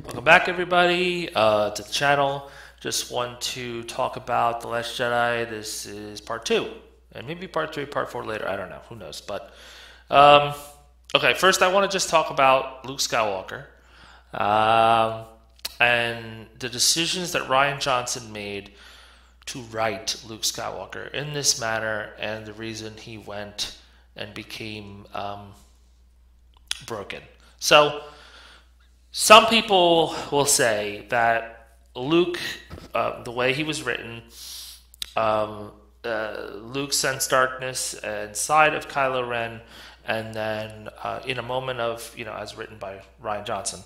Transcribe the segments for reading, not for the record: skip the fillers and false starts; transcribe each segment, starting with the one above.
Welcome back, everybody, to the channel. Just want to talk about The Last Jedi. This is part 2, and maybe part 3, part 4 later. I don't know. Who knows? But, okay, first I want to just talk about Luke Skywalker and the decisions that Rian Johnson made to write Luke Skywalker in this manner, and the reason he went and became broken. So, some people will say that Luke, the way he was written, Luke sensed darkness inside of Kylo Ren, and then in a moment of, as written by Rian Johnson,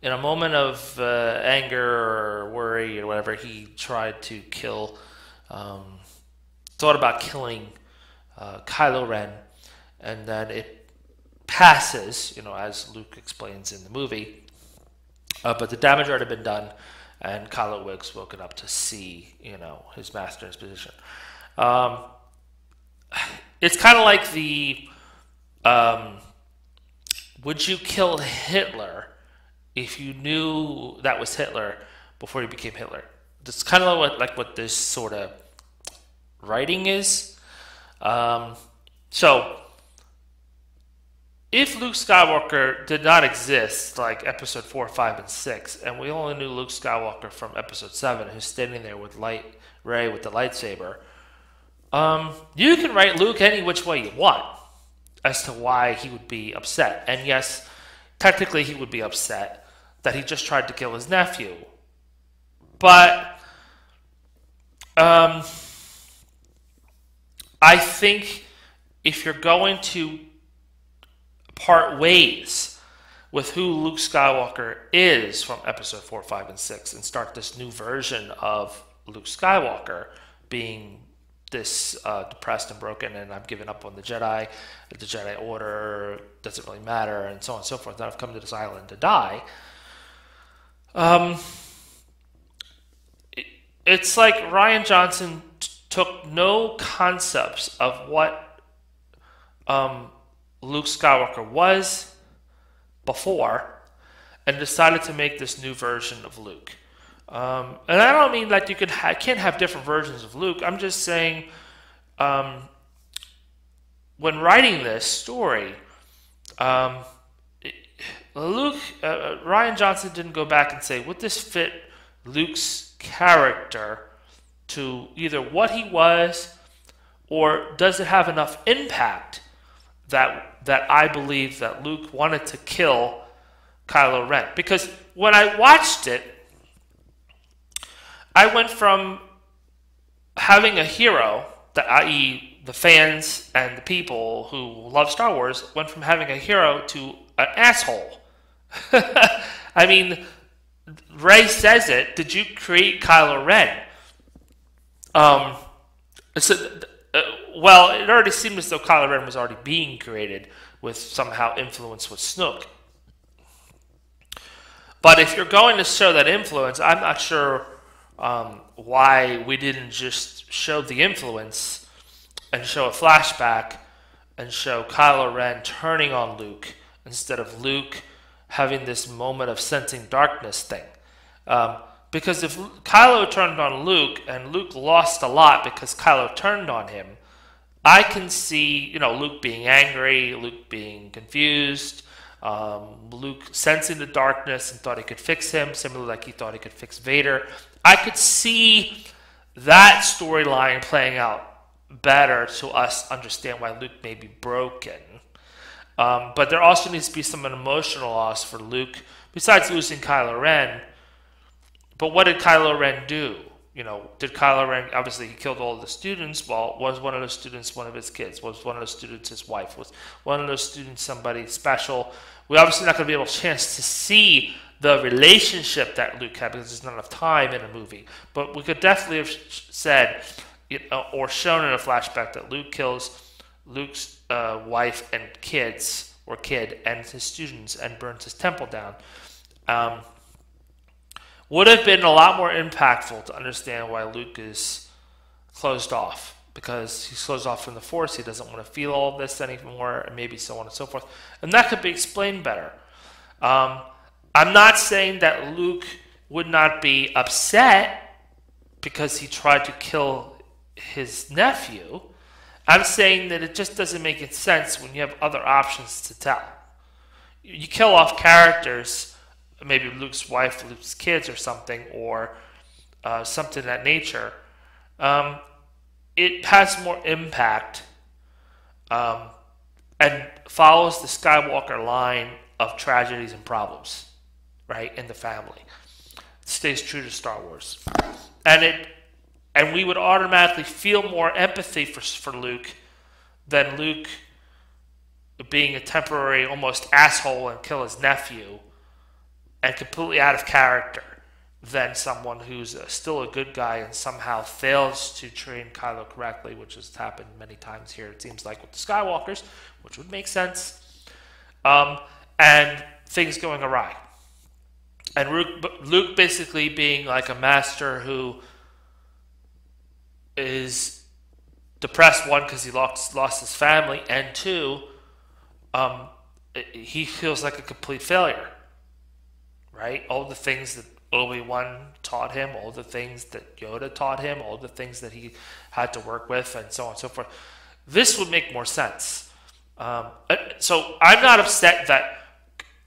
in a moment of anger or worry or whatever, he tried to thought about killing Kylo Ren, and then it passes, as Luke explains in the movie. But the damage already been done, and Kylo Wiggs woken up to see, his master in his position. It's kind of like would you kill Hitler if you knew that was Hitler before you became Hitler? It's kind of what this sort of writing is. So, if Luke Skywalker did not exist, like episode 4, 5, and 6, and we only knew Luke Skywalker from episode 7, who's standing there with Rey with the lightsaber, you can write Luke any which way you want as to why he would be upset. And yes, technically he would be upset that he just tried to kill his nephew. But I think if you're going to part ways with who Luke Skywalker is from episode 4, 5, and 6 and start this new version of Luke Skywalker being this depressed and broken, and I've given up on the Jedi Order doesn't really matter, and so on and so forth, that I've come to this island to die. It's like Rian Johnson took no concepts of what Luke Skywalker was before and decided to make this new version of Luke. And I don't mean that you can't have different versions of Luke. I'm just saying when writing this story, Rian Johnson didn't go back and say, would this fit Luke's character to either what he was, or does it have enough impact that I believe that Luke wanted to kill Kylo Ren? Because when I watched it, I went from having a hero, i.e. the fans and the people who love Star Wars, went from having a hero to an asshole. I mean, Rey says it, did you create Kylo Ren? Well, it already seemed as though Kylo Ren was already being created with somehow influence with Snoke. But if you're going to show that influence, I'm not sure why we didn't just show the influence and show a flashback and show Kylo Ren turning on Luke instead of Luke having this moment of sensing darkness thing. Because if Kylo turned on Luke and Luke lost a lot because Kylo turned on him, I can see, Luke being angry, Luke being confused, Luke sensing the darkness and thought he could fix him, similarly like he thought he could fix Vader. I could see that storyline playing out better to us understand why Luke may be broken. But there also needs to be some emotional loss for Luke, besides losing Kylo Ren. But what did Kylo Ren do? Did Kylo Ren, obviously he killed all of the students. Well, was one of those students one of his kids? Was one of those students his wife? Was one of those students somebody special? We're obviously not going to be able to chance to see the relationship that Luke had because there's not enough time in a movie. But we could definitely have said, or shown in a flashback that Luke kills Luke's wife and kid and his students and burns his temple down. Would have been a lot more impactful to understand why Luke is closed off. Because he's closed off from the Force, he doesn't want to feel all of this anymore, and maybe so on and so forth. And that could be explained better. I'm not saying that Luke would not be upset because he tried to kill his nephew. I'm saying that it just doesn't make sense when you have other options to tell. You kill off characters, maybe Luke's wife, Luke's kids or something, or something of that nature. It has more impact and follows the Skywalker line of tragedies and problems, right, in the family. It stays true to Star Wars. And we would automatically feel more empathy for Luke than Luke being a temporary almost asshole and kill his nephew and completely out of character than someone who's still a good guy and somehow fails to train Kylo correctly, which has happened many times here, it seems like, with the Skywalkers, which would make sense, and things going awry. And Luke basically being like a master who is depressed, one, because he lost his family, and two, he feels like a complete failure, right? All the things that Obi-Wan taught him, all the things that Yoda taught him, all the things that he had to work with, and so on and so forth. This would make more sense. So I'm not upset that,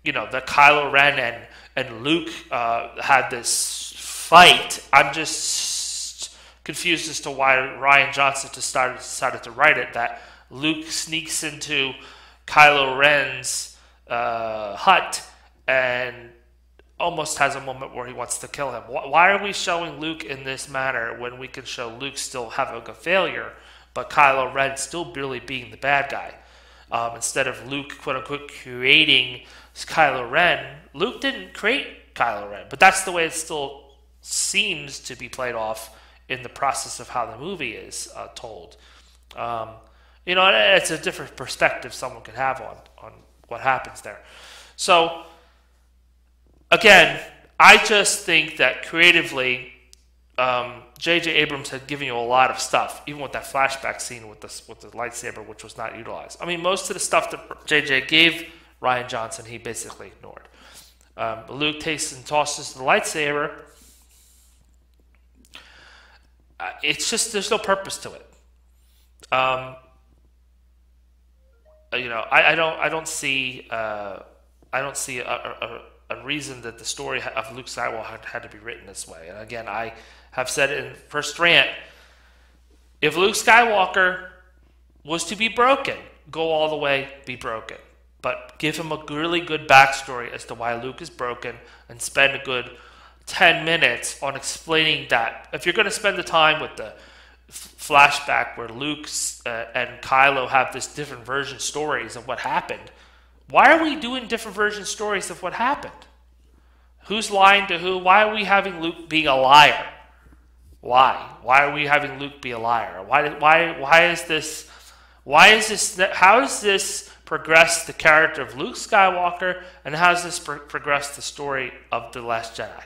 that Kylo Ren and Luke had this fight. I'm just confused as to why Rian Johnson decided to write it, that Luke sneaks into Kylo Ren's hut and almost has a moment where he wants to kill him. Why are we showing Luke in this manner when we can show Luke still having a failure, but Kylo Ren still really being the bad guy? Instead of Luke, quote-unquote, creating Kylo Ren, Luke didn't create Kylo Ren, but that's the way it still seems to be played off in the process of how the movie is told. It's a different perspective someone can have on what happens there. So, again, I just think that creatively, J.J. Abrams had given you a lot of stuff, even with that flashback scene with the lightsaber, which was not utilized. I mean, most of the stuff that J.J. gave Rian Johnson, he basically ignored. Luke takes and tosses the lightsaber. It's just, there's no purpose to it. I don't see a reason that the story of Luke Skywalker had to be written this way. And again, I have said in first rant, if Luke Skywalker was to be broken, go all the way, be broken. But give him a really good backstory as to why Luke is broken and spend a good 10 minutes on explaining that. If you're going to spend the time with the flashback where Luke and Kylo have this different version stories of what happened, why are we doing different version stories of what happened? Who's lying to who? Why are we having Luke being a liar? Why? Why are we having Luke be a liar? Why is this? How does this progress the character of Luke Skywalker, and how does this progress the story of The Last Jedi?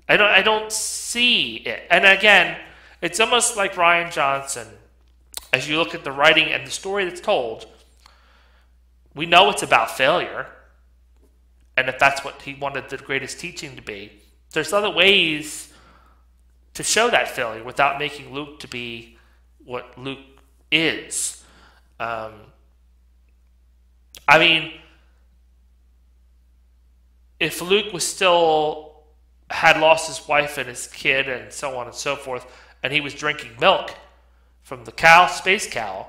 I don't see it. And again, it's almost like Rian Johnson, as you look at the writing and the story that's told, we know it's about failure, and if that's what he wanted the greatest teaching to be, there's other ways to show that failure without making Luke to be what Luke is. I mean, if Luke was still had lost his wife and his kid and so on and so forth, and he was drinking milk from the cow, space cow,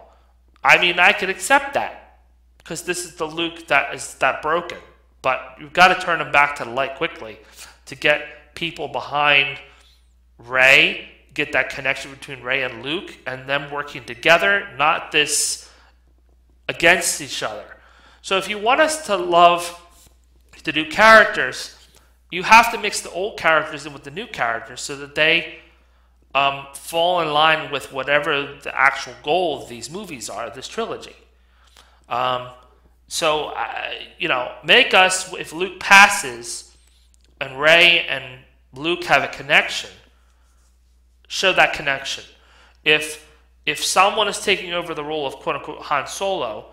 I mean, I could accept that because this is the Luke that is that broken. But you've got to turn him back to the light quickly to get people behind Rey, get that connection between Rey and Luke, and them working together, not this against each other. So if you want us to love to do characters, you have to mix the old characters in with the new characters so that they fall in line with whatever the actual goal of these movies are, this trilogy. Make us, if Luke passes and Rey and Luke have a connection, show that connection. If someone is taking over the role of quote-unquote Han Solo,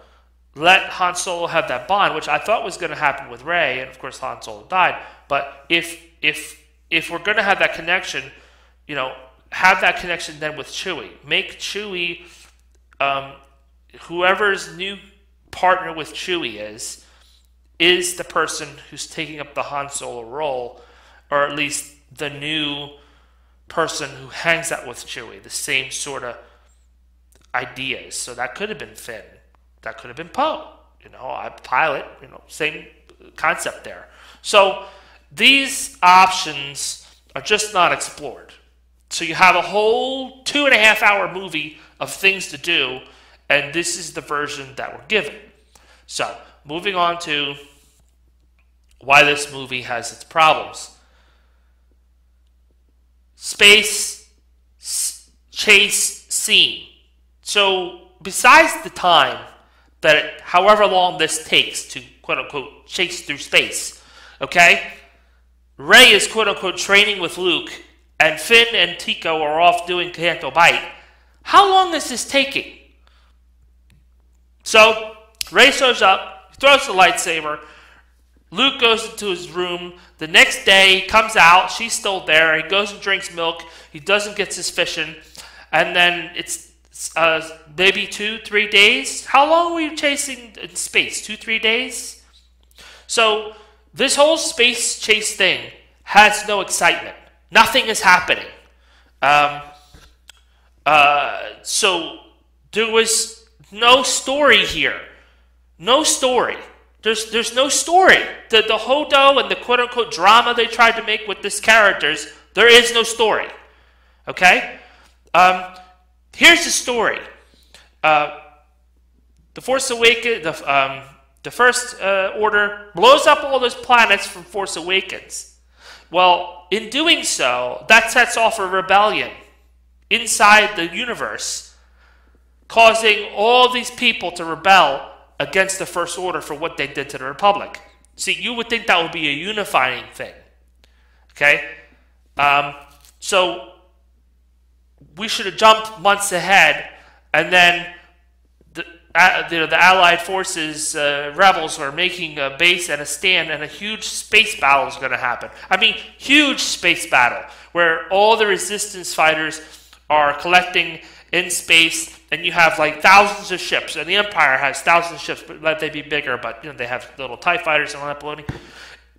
let Han Solo have that bond, which I thought was going to happen with Rey, and of course Han Solo died. But if we're going to have that connection, have that connection then with Chewie. Make Chewie, whoever's new partner with Chewie is the person who's taking up the Han Solo role, or at least the new person who hangs out with Chewie, the same sort of ideas. So that could have been Finn. That could have been Poe. Pilot, same concept there. So these options are just not explored. So you have a whole 2.5-hour movie of things to do, and this is the version that we're given. So moving on to why this movie has its problems. Space chase scene. So besides the time that however long this takes to quote-unquote chase through space, okay? Rey is quote-unquote training with Luke, and Finn and Tico are off doing Canto Bight. How long is this taking? So Rey shows up, throws the lightsaber, Luke goes into his room. The next day, he comes out. She's still there. He goes and drinks milk. He doesn't get suspicion. And then it's maybe 2-3 days. How long were you chasing in space? 2-3 days? So this whole space chase thing has no excitement. Nothing is happening. So there was no story here. No story. There's no story. The Hodo and the quote-unquote drama they tried to make with these characters, there is no story. Okay? Here's the story. The Force Awakens, the First Order blows up all those planets from Force Awakens. Well, in doing so, that sets off a rebellion inside the universe, causing all these people to rebel against the First Order for what they did to the Republic. See, you would think that would be a unifying thing. Okay? So we should have jumped months ahead, and then the Allied forces, rebels, are making a base and a stand, and a huge space battle is going to happen. I mean, huge space battle, where all the resistance fighters are collecting in space, and you have like thousands of ships, and the Empire has thousands of ships, but let they be bigger, but they have little TIE fighters and all that baloney.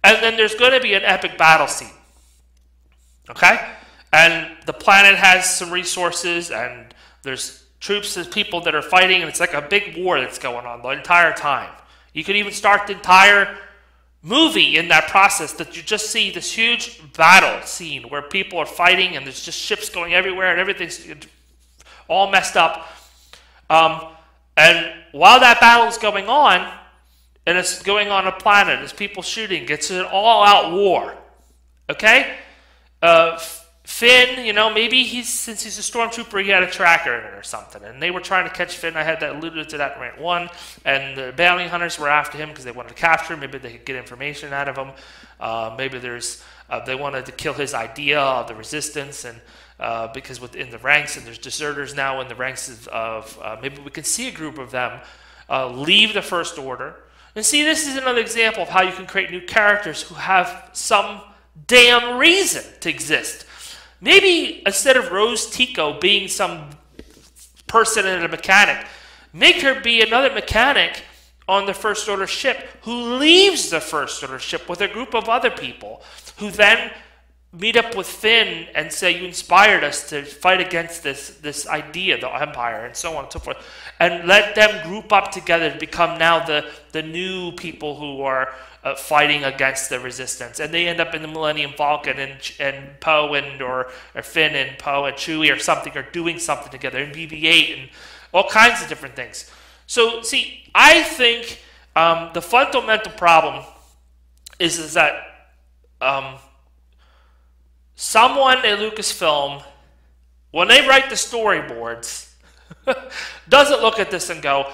And then there's going to be an epic battle scene. Okay? And the planet has some resources, and there's troops and people that are fighting, and it's like a big war that's going on the entire time. You could even start the entire movie in that process, that you just see this huge battle scene where people are fighting, and there's just ships going everywhere, and everything's all messed up. And while that battle is going on, and it's going on a planet, there's people shooting, it's an all-out war. Okay? Finn, maybe since he's a stormtrooper, he had a tracker in it or something, and they were trying to catch Finn. I had that alluded to that in Rant 1, and the bounty hunters were after him because they wanted to capture him. Maybe they could get information out of him. Maybe they wanted to kill his idea of the resistance, and because within the ranks, and there's deserters now in the ranks of maybe we can see a group of them leave the First Order. And see, this is another example of how you can create new characters who have some damn reason to exist. Maybe instead of Rose Tico being some person and a mechanic, make her be another mechanic on the First Order ship who leaves the First Order ship with a group of other people who then meet up with Finn and say, you inspired us to fight against this idea, the Empire, and so on and so forth. And let them group up together to become now the new people who are fighting against the resistance. And they end up in the Millennium Falcon, and Poe or Finn and Poe and Chewie or something are doing something together, and BB-8 and all kinds of different things. So, see, I think the fundamental problem is that someone in Lucasfilm, when they write the storyboards, doesn't look at this and go,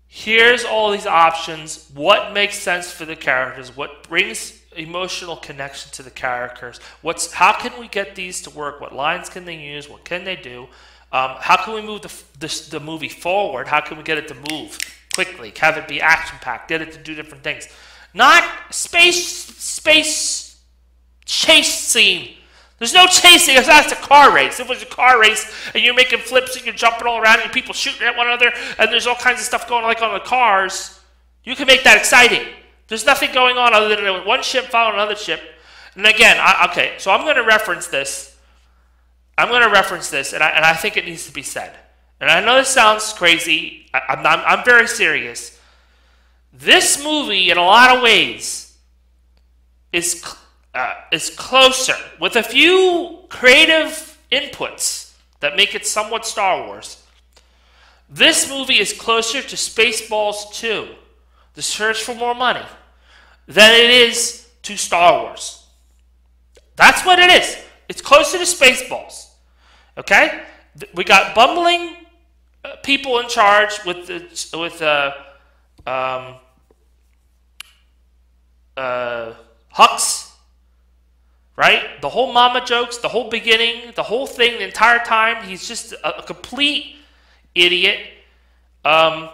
here's all these options, what makes sense for the characters, what brings emotional connection to the characters, how can we get these to work, what lines can they use, what can they do, how can we move the movie forward, how can we get it to move quickly, have it be action-packed, get it to do different things. Not space chase scene. There's no chasing. That's a car race. If it was a car race and you're making flips and you're jumping all around and people shooting at one another and there's all kinds of stuff going on like on the cars, you can make that exciting. There's nothing going on other than one ship following another ship. And again, okay, so I'm going to reference this. And I think it needs to be said. And I know this sounds crazy. I'm very serious. This movie, in a lot of ways, is closer, with a few creative inputs that make it somewhat Star Wars. This movie is closer to Spaceballs 2, The Search for More Money, than it is to Star Wars. That's what it is. It's closer to Spaceballs. Okay? We got bumbling people in charge with Hux, right? The whole mama jokes, the whole beginning, the whole thing, the entire time, he's just a complete idiot. Poe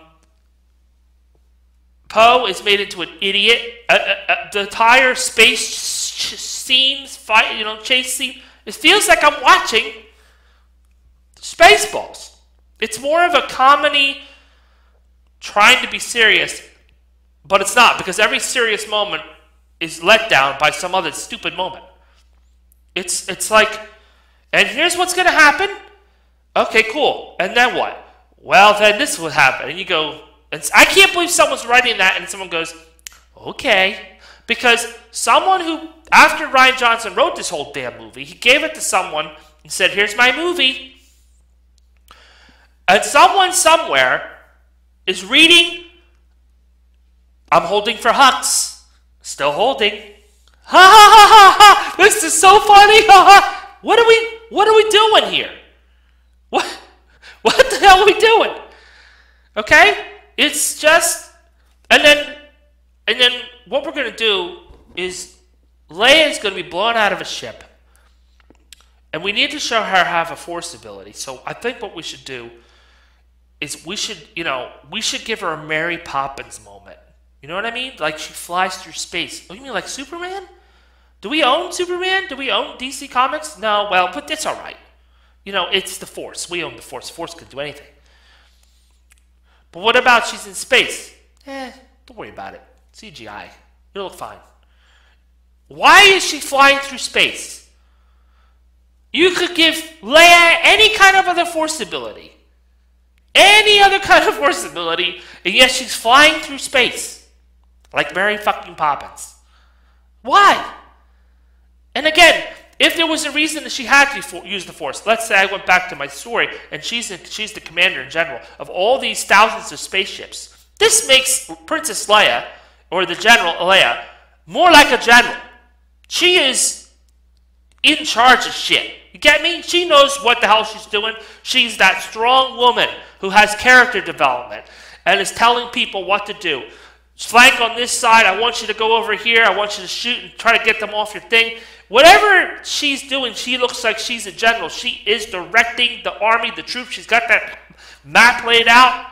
is made into an idiot. The entire space scenes, chase scene, it feels like I'm watching Spaceballs. It's more of a comedy trying to be serious, but it's not, because every serious moment is let down by some other stupid moment. It's like, and here's what's going to happen. Okay, cool. And then what? Well, then this would happen. And you go, and I can't believe someone's writing that and someone goes, okay. Because someone who, after Rian Johnson wrote this whole damn movie, he gave it to someone and said, here's my movie. And someone somewhere is reading, I'm holding for Hux. Still holding. Ha ha ha ha ha! This is so funny! Ha ha! What are we doing here? What the hell are we doing? Okay? It's just, and then what we're gonna do is Leia is gonna be blown out of a ship, and we need to show her have a Force ability. So I think what we should do is we should give her a Mary Poppins moment. You know what I mean? Like she flies through space. Oh, you mean like Superman? Do we own Superman? Do we own DC Comics? No, well, but it's all right. It's the Force. We own the Force. The Force can do anything. But what about she's in space? Don't worry about it. CGI. It'll look fine. Why is she flying through space? You could give Leia any kind of other Force ability. Any other kind of Force ability, and yet she's flying through space. Like Mary fucking Poppins. Why? And again, if there was a reason that she had to use the Force, let's say I went back to my story, and she's the commander in general of all these thousands of spaceships. This makes Princess Leia, or the General Leia, more like a general. She is in charge of shit. You get me? She knows what the hell she's doing. She's that strong woman who has character development and is telling people what to do. Flank on this side. I want you to go over here. I want you to shoot and try to get them off your thing. Whatever she's doing, she looks like she's a general. She is directing the army, the troops. She's got that map laid out.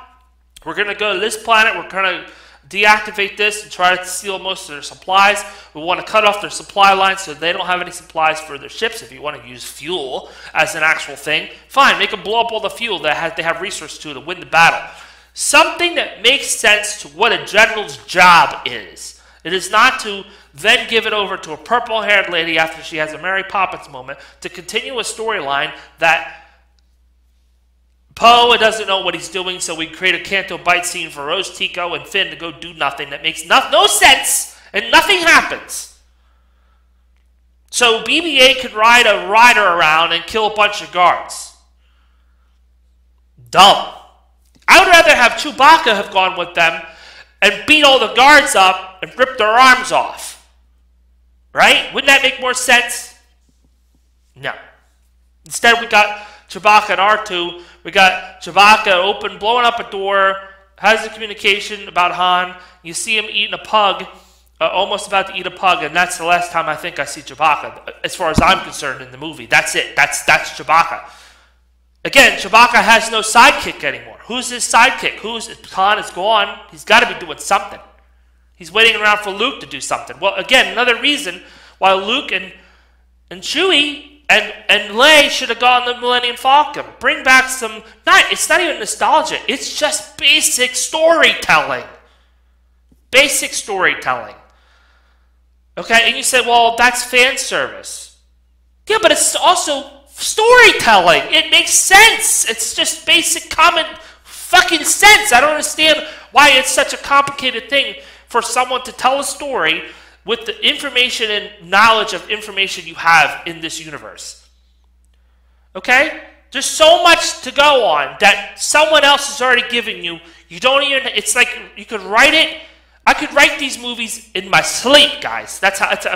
We're going to go to this planet. We're going to deactivate this and try to steal most of their supplies. We want to cut off their supply lines so they don't have any supplies for their ships. If you want to use fuel as an actual thing, fine. Make them blow up all the fuel that they have resources to win the battle. Something that makes sense to what a general's job is. It is not to then give it over to a purple-haired lady after she has a Mary Poppins moment to continue a storyline that Poe doesn't know what he's doing, so we create a Canto Bight scene for Rose Tico and Finn to go do nothing that makes no sense, and nothing happens. So BB-8 could ride a rider around and kill a bunch of guards. Dumb. I would rather have Chewbacca have gone with them and beat all the guards up and rip their arms off. Right? Wouldn't that make more sense? No. Instead, we got Chewbacca and R2. We got Chewbacca blowing up a door, has a communication about Han. You see him eating a pug, almost about to eat a pug, and that's the last time I think I see Chewbacca, as far as I'm concerned in the movie. That's it. That's Chewbacca. Again, Chewbacca has no sidekick anymore. Who's his sidekick? Han is gone. He's got to be doing something. He's waiting around for Luke to do something. Well, again, another reason why Luke and Chewie and Leia should have gone the Millennium Falcon. Bring back some... It's not even nostalgia. It's just basic storytelling. Basic storytelling. Okay, and you say, well, that's fan service. Yeah, but it's also storytelling. It makes sense. It's just basic common fucking sense. I don't understand why it's such a complicated thing for someone to tell a story with the information and knowledge of information you have in this universe. Okay? There's so much to go on that someone else has already given you. You don't even... It's like you could write it... I could write these movies in my sleep, guys. That's how it's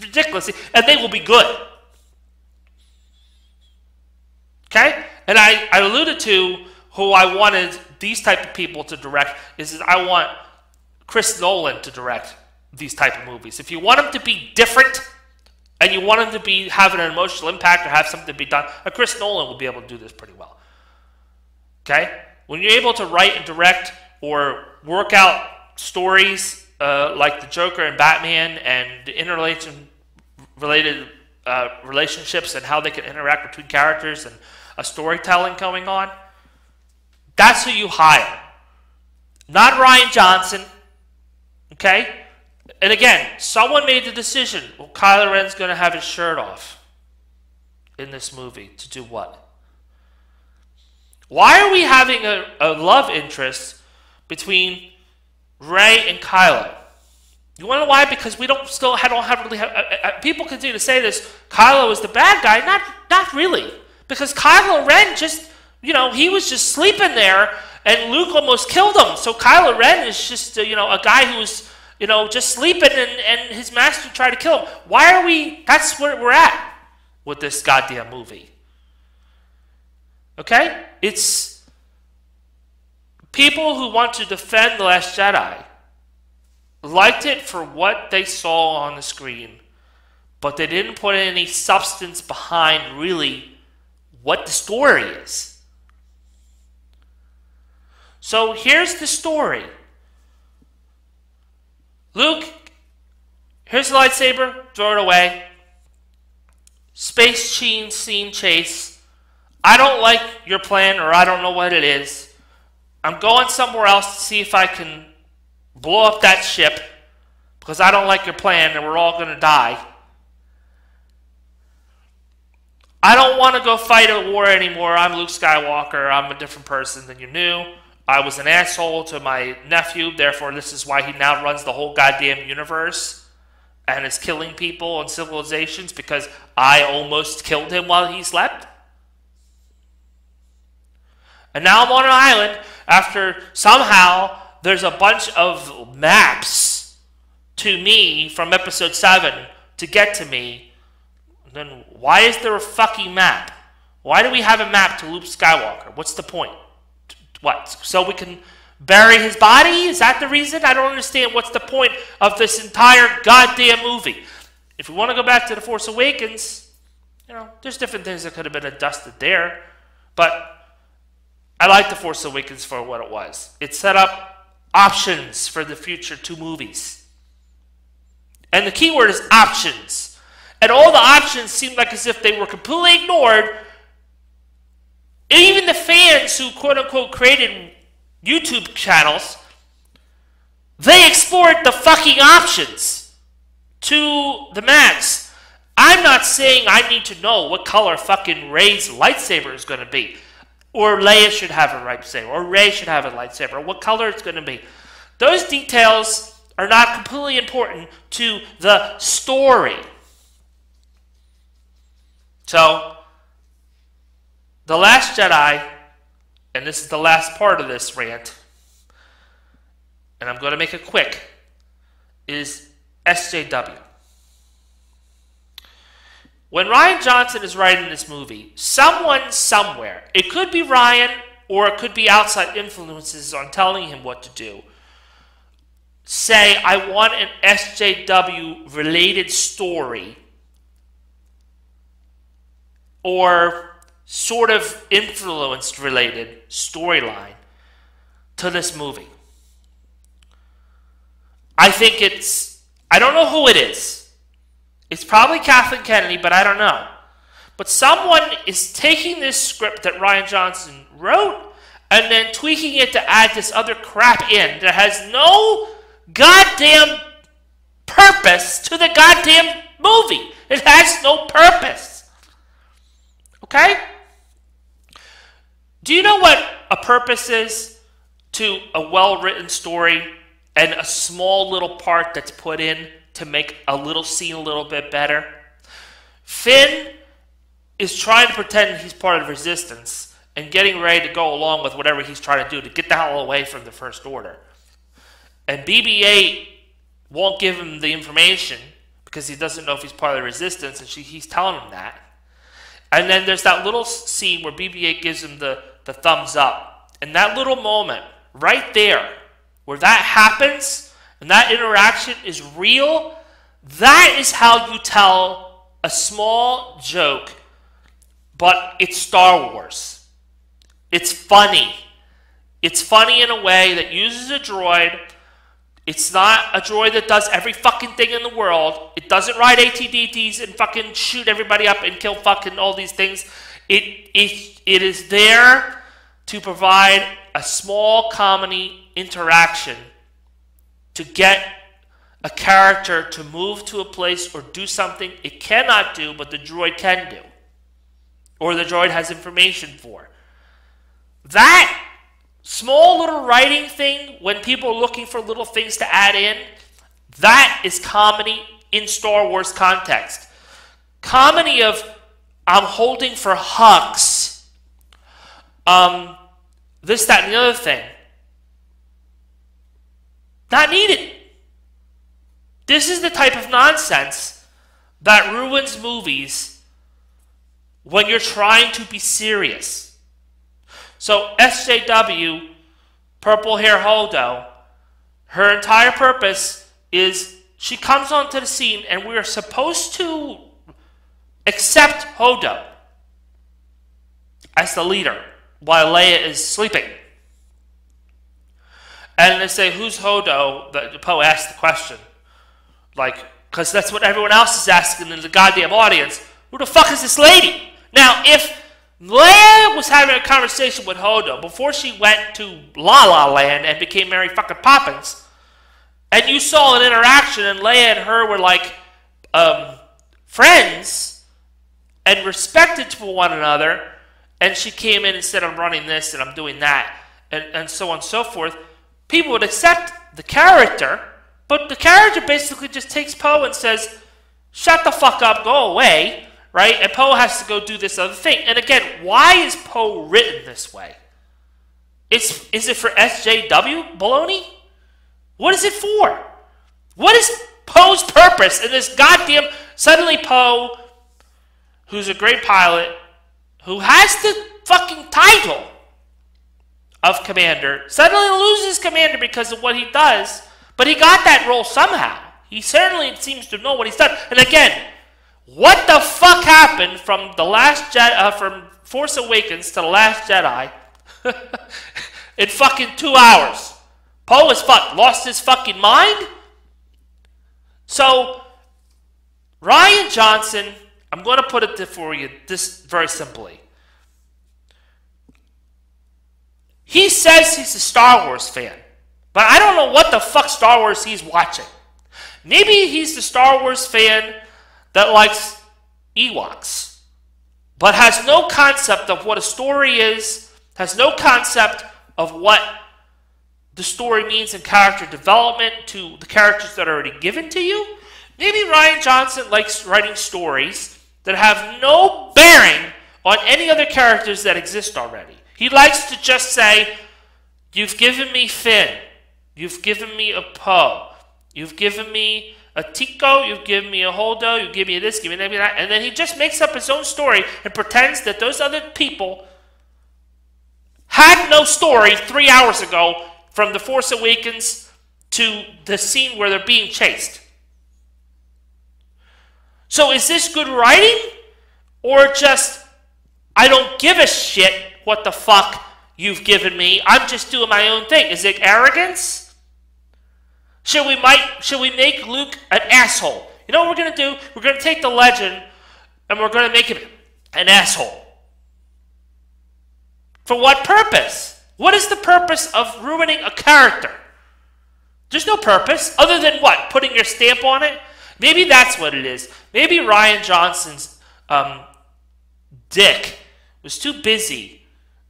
ridiculous, and they will be good. Okay, and I alluded to who I wanted these type of people to direct. Is I want Chris Nolan to direct these type of movies. If you want them to be different, and you want them to have an emotional impact or have something to be done, Chris Nolan will be able to do this pretty well. Okay, when you're able to write and direct or work out stories like the Joker and Batman and the interrelated relationships and how they can interact between characters and a storytelling going on, that's who you hire. Not Rian Johnson. Okay? And again, someone made the decision, well, Kylo Ren's going to have his shirt off in this movie to do what? Why are we having a love interest between Rey and Kylo? You want to know why? Because we don't really have people continue to say this. Kylo is the bad guy. Not really, because Kylo Ren just he was just sleeping there, and Luke almost killed him. So Kylo Ren is just a guy who's just sleeping, and his master tried to kill him. Why are we? That's where we're at with this goddamn movie. Okay, it's people who want to defend The Last Jedi liked it for what they saw on the screen, but they didn't put any substance behind really what the story is. So here's the story. Luke, here's the lightsaber, throw it away. Space scene chase. I don't like your plan, or I don't know what it is. I'm going somewhere else to see if I can blow up that ship, because I don't like your plan and we're all going to die. I don't want to go fight a war anymore. I'm Luke Skywalker. I'm a different person than you knew. I was an asshole to my nephew, therefore this is why he now runs the whole goddamn universe and is killing people and civilizations, because I almost killed him while he slept. And now I'm on an island after somehow there's a bunch of maps to me from episode 7 to get to me. Then why is there a fucking map? Why do we have a map to Luke Skywalker? What's the point? What? So we can bury his body? Is that the reason? I don't understand what's the point of this entire goddamn movie. If we want to go back to The Force Awakens, there's different things that could have been adjusted there. But I like The Force Awakens for what it was. It set up options for the future 2 movies. And the key word is options. And all the options seemed like as if they were completely ignored. And even the fans who quote-unquote created YouTube channels, they explored the fucking options to the max. I'm not saying I need to know what color fucking Rey's lightsaber is going to be, or Leia should have a lightsaber, or Rey should have a lightsaber, or what color it's going to be. Those details are not completely important to the story. So, The Last Jedi, and this is the last part of this rant, and I'm going to make it quick, is SJW. When Rian Johnson is writing this movie, someone somewhere, it could be Rian or it could be outside influences on telling him what to do, say, I want an SJW related story, or sort of influence related storyline to this movie. I think I don't know who it is. It's probably Kathleen Kennedy, but I don't know. But someone is taking this script that Rian Johnson wrote and then tweaking it to add this other crap in that has no goddamn purpose to the goddamn movie. It has no purpose. Okay? Do you know what a purpose is to a well-written story and a small little part that's put in to make a little scene a little bit better? Finn is trying to pretend he's part of the Resistance and getting ready to go along with whatever he's trying to do to get the hell away from the First Order. And BB-8 won't give him the information because he doesn't know if he's part of the Resistance, and he's telling him that. And then there's that little scene where BB-8 gives him the thumbs up. And that little moment right there where that happens and that interaction is real, that is how you tell a small joke, but it's Star Wars. It's funny. It's funny in a way that uses a droid. It's not a droid that does every fucking thing in the world. It doesn't ride AT-DTs and fucking shoot everybody up and kill fucking all these things. It is there to provide a small comedy interaction to get a character to move to a place or do something it cannot do, but the droid can do. Or the droid has information for. That small little writing thing, when people are looking for little things to add in, that is comedy in Star Wars context. Comedy of, I'm holding for Hux. This, that, and the other thing. Not needed. This is the type of nonsense that ruins movies when you're trying to be serious. So SJW, Purple Hair Holdo, her entire purpose is she comes onto the scene and we are supposed to accept Holdo as the leader while Leia is sleeping. And they say, who's Holdo? Poe asks the question. Like, because that's what everyone else is asking in the goddamn audience. Who the fuck is this lady? Now, if Leia was having a conversation with Holdo before she went to La La Land and became Mary fucking Poppins, and you saw an interaction and Leia and her were like friends and respected for one another, and she came in and said, I'm running this and I'm doing that, and so on and so forth, people would accept the character, but the character basically just takes Poe and says, shut the fuck up, go away, right? And Poe has to go do this other thing. And again, why is Poe written this way? Is it for SJW baloney? What is it for? What is Poe's purpose in this goddamn... Suddenly Poe, who's a great pilot, who has the fucking title of commander, suddenly loses commander because of what he does, but he got that role somehow. He certainly seems to know what he's done. And again, what the fuck happened from the last from Force Awakens to the Last Jedi in fucking 2 hours? Poe is lost his fucking mind. So Rian Johnson, I'm going to put it for you this very simply. He says he's a Star Wars fan, but I don't know what the fuck Star Wars he's watching. Maybe he's the Star Wars fan that likes Ewoks, but has no concept of what a story is, has no concept of what the story means in character development to the characters that are already given to you. Maybe Rian Johnson likes writing stories that have no bearing on any other characters that exist already. He likes to just say, you've given me Finn, you've given me a Poe, you've given me a Tico, you've given me a Holdo, you give me this, give me that, and then he just makes up his own story and pretends that those other people had no story 3 hours ago from The Force Awakens to the scene where they're being chased. So is this good writing or just I don't give a shit what the fuck you've given me. I'm just doing my own thing. Is it arrogance? Should we make Luke an asshole? You know what we're going to do? We're going to take the legend and we're going to make him an asshole. For what purpose? What is the purpose of ruining a character? There's no purpose other than what? Putting your stamp on it? Maybe that's what it is. Maybe Rian Johnson's dick was too busy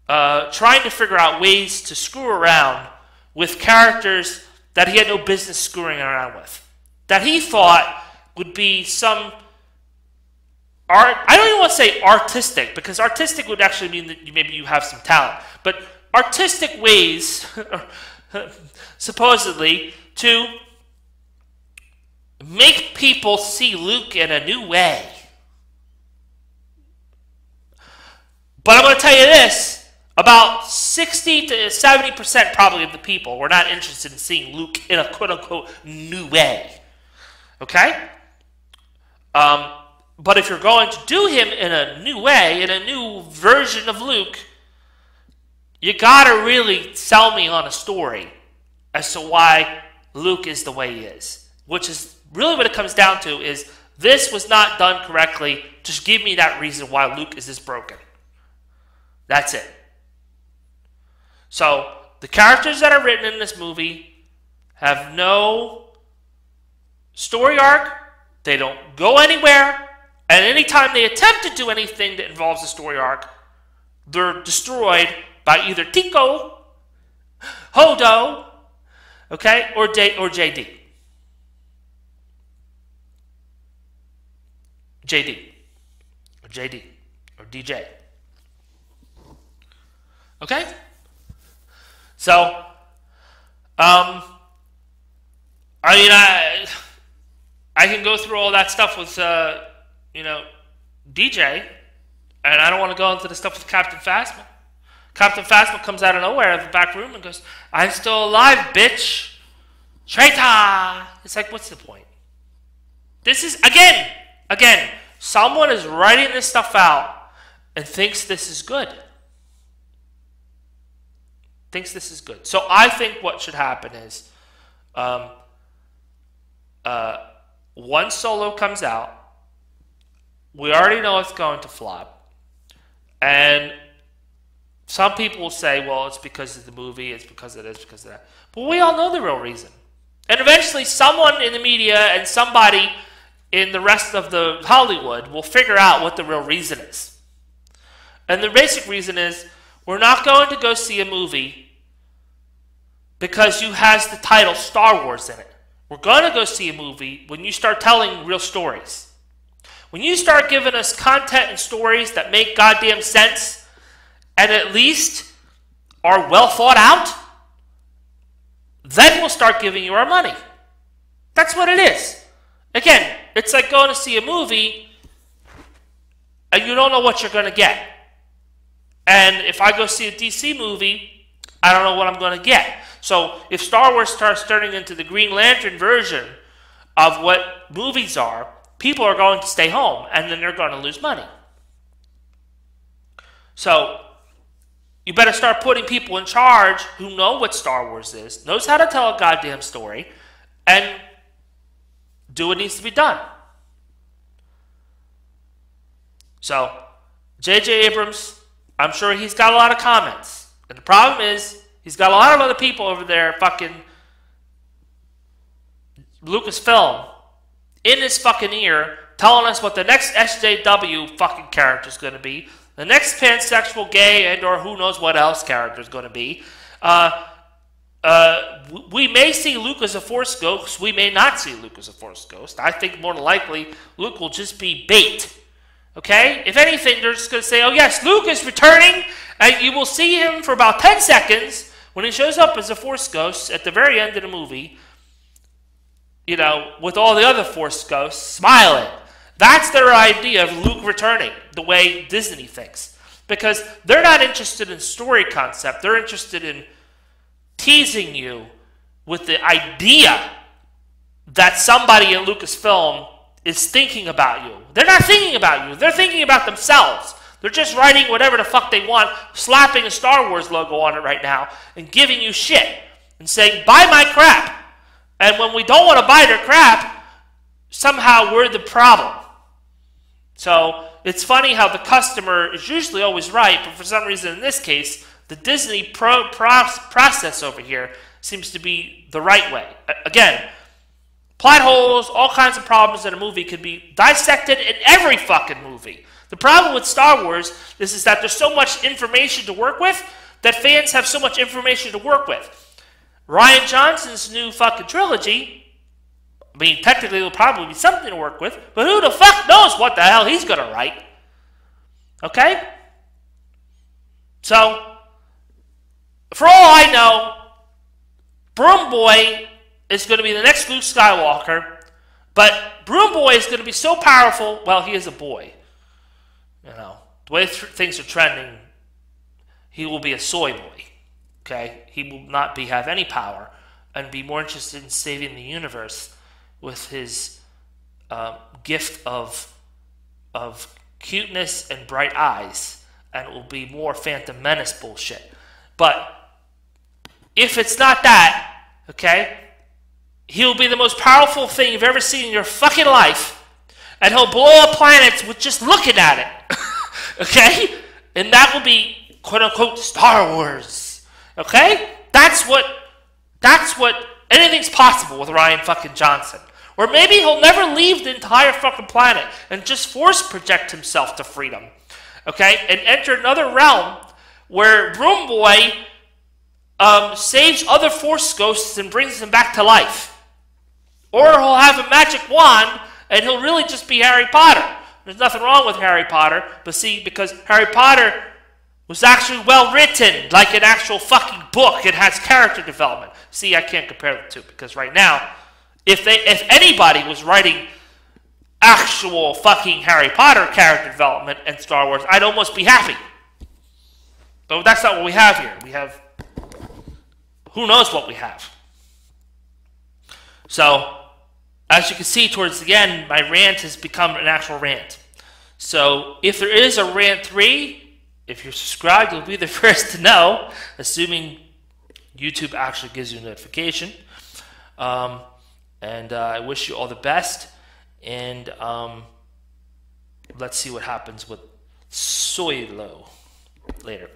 trying to figure out ways to screw around with characters that he had no business screwing around with. That he thought would be some art. I don't even want to say artistic, because artistic would actually mean that maybe you have some talent. But artistic ways, supposedly, to make people see Luke in a new way. But I'm going to tell you this. About 60 to 70% probably of the people were not interested in seeing Luke in a quote-unquote new way. Okay? But if you're going to do him in a new way, in a new version of Luke, you got to really sell me on a story as to why Luke is the way he is. Which is really what it comes down to is this was not done correctly. Just give me that reason why Luke is this broken. That's it. So, the characters that are written in this movie have no story arc. They don't go anywhere. And anytime they attempt to do anything that involves a story arc, they're destroyed by either Tico, Hodo, okay, or JD. JD. Or JD. Or DJ. Okay? So, I can go through all that stuff with, DJ, and I don't want to go into the stuff with Captain Phasma. Captain Phasma comes out of nowhere out of the back room and goes, "I'm still alive, bitch. Traitor!" It's like, what's the point? This is, again, someone is writing this stuff out and thinks this is good. So I think what should happen is one Solo comes out. We already know it's going to flop. And some people will say, well, it's because of the movie, it's because of this, because of that. But we all know the real reason. And eventually someone in the media and somebody in the rest of the Hollywood will figure out what the real reason is. And the basic reason is we're not going to go see a movie because you has the title Star Wars in it. We're going to go see a movie when you start telling real stories. When you start giving us content and stories that make goddamn sense and at least are well thought out, then we'll start giving you our money. That's what it is. Again, it's like going to see a movie and you don't know what you're going to get. And if I go see a DC movie, I don't know what I'm going to get. So if Star Wars starts turning into the Green Lantern version of what movies are, people are going to stay home and then they're going to lose money. So you better start putting people in charge who know what Star Wars is, knows how to tell a goddamn story, and do what needs to be done. So J.J. Abrams, I'm sure he's got a lot of comments. And the problem is, he's got a lot of other people over there fucking Lucasfilm in his fucking ear telling us what the next SJW fucking character is going to be. The next pansexual, gay, and or who knows what else character is going to be. We may see Luke as a Force ghost. We may not see Luke as a Force ghost. I think more than likely Luke will just be bait. Okay? If anything, they're just going to say, oh yes, Luke is returning, and you will see him for about 10 seconds when he shows up as a Force ghost at the very end of the movie, you know, with all the other Force ghosts smiling. That's their idea of Luke returning, the way Disney thinks. Because they're not interested in story concept. They're interested in teasing you with the idea that somebody in Lucasfilm is thinking about you. They're not thinking about you. They're thinking about themselves. They're just writing whatever the fuck they want, slapping a Star Wars logo on it right now, and giving you shit, and saying, buy my crap. And when we don't want to buy their crap, somehow we're the problem. So it's funny how the customer is usually always right, but for some reason in this case, the Disney process over here seems to be the right way. Again, plot holes, all kinds of problems in a movie could be dissected in every fucking movie. The problem with Star Wars is that there's so much information to work with that fans have so much information to work with. Rian Johnson's new fucking trilogy, I mean, technically there'll probably be something to work with, but who the fuck knows what the hell he's going to write? Okay? So, for all I know, Broom Boy is going to be the next Luke Skywalker, but Broom Boy is going to be so powerful. Well, he is a boy. You know, the way things are trending, he will be a soy boy. Okay? He will not have any power and be more interested in saving the universe with his gift of cuteness and bright eyes, and it will be more Phantom Menace bullshit. But if it's not that, okay, he'll be the most powerful thing you've ever seen in your fucking life, and he'll blow up planets with just looking at it. Okay? And that will be, quote-unquote, Star Wars. Okay? That's what, anything's possible with Rian fucking Johnson. Or maybe he'll never leave the entire fucking planet and just force project himself to freedom. Okay? And enter another realm where Broom Boy saves other Force ghosts and brings them back to life. Or he'll have a magic wand and he'll really just be Harry Potter. There's nothing wrong with Harry Potter, but see, because Harry Potter was actually well written, like an actual fucking book. It has character development. See, I can't compare the two, because right now, if anybody was writing actual fucking Harry Potter character development and Star Wars, I'd almost be happy. But that's not what we have here. We have, who knows what we have. So, as you can see towards the end, my rant has become an actual rant. So, if there is a rant 3, if you're subscribed, you'll be the first to know, assuming YouTube actually gives you a notification. And I wish you all the best. And let's see what happens with Solo later.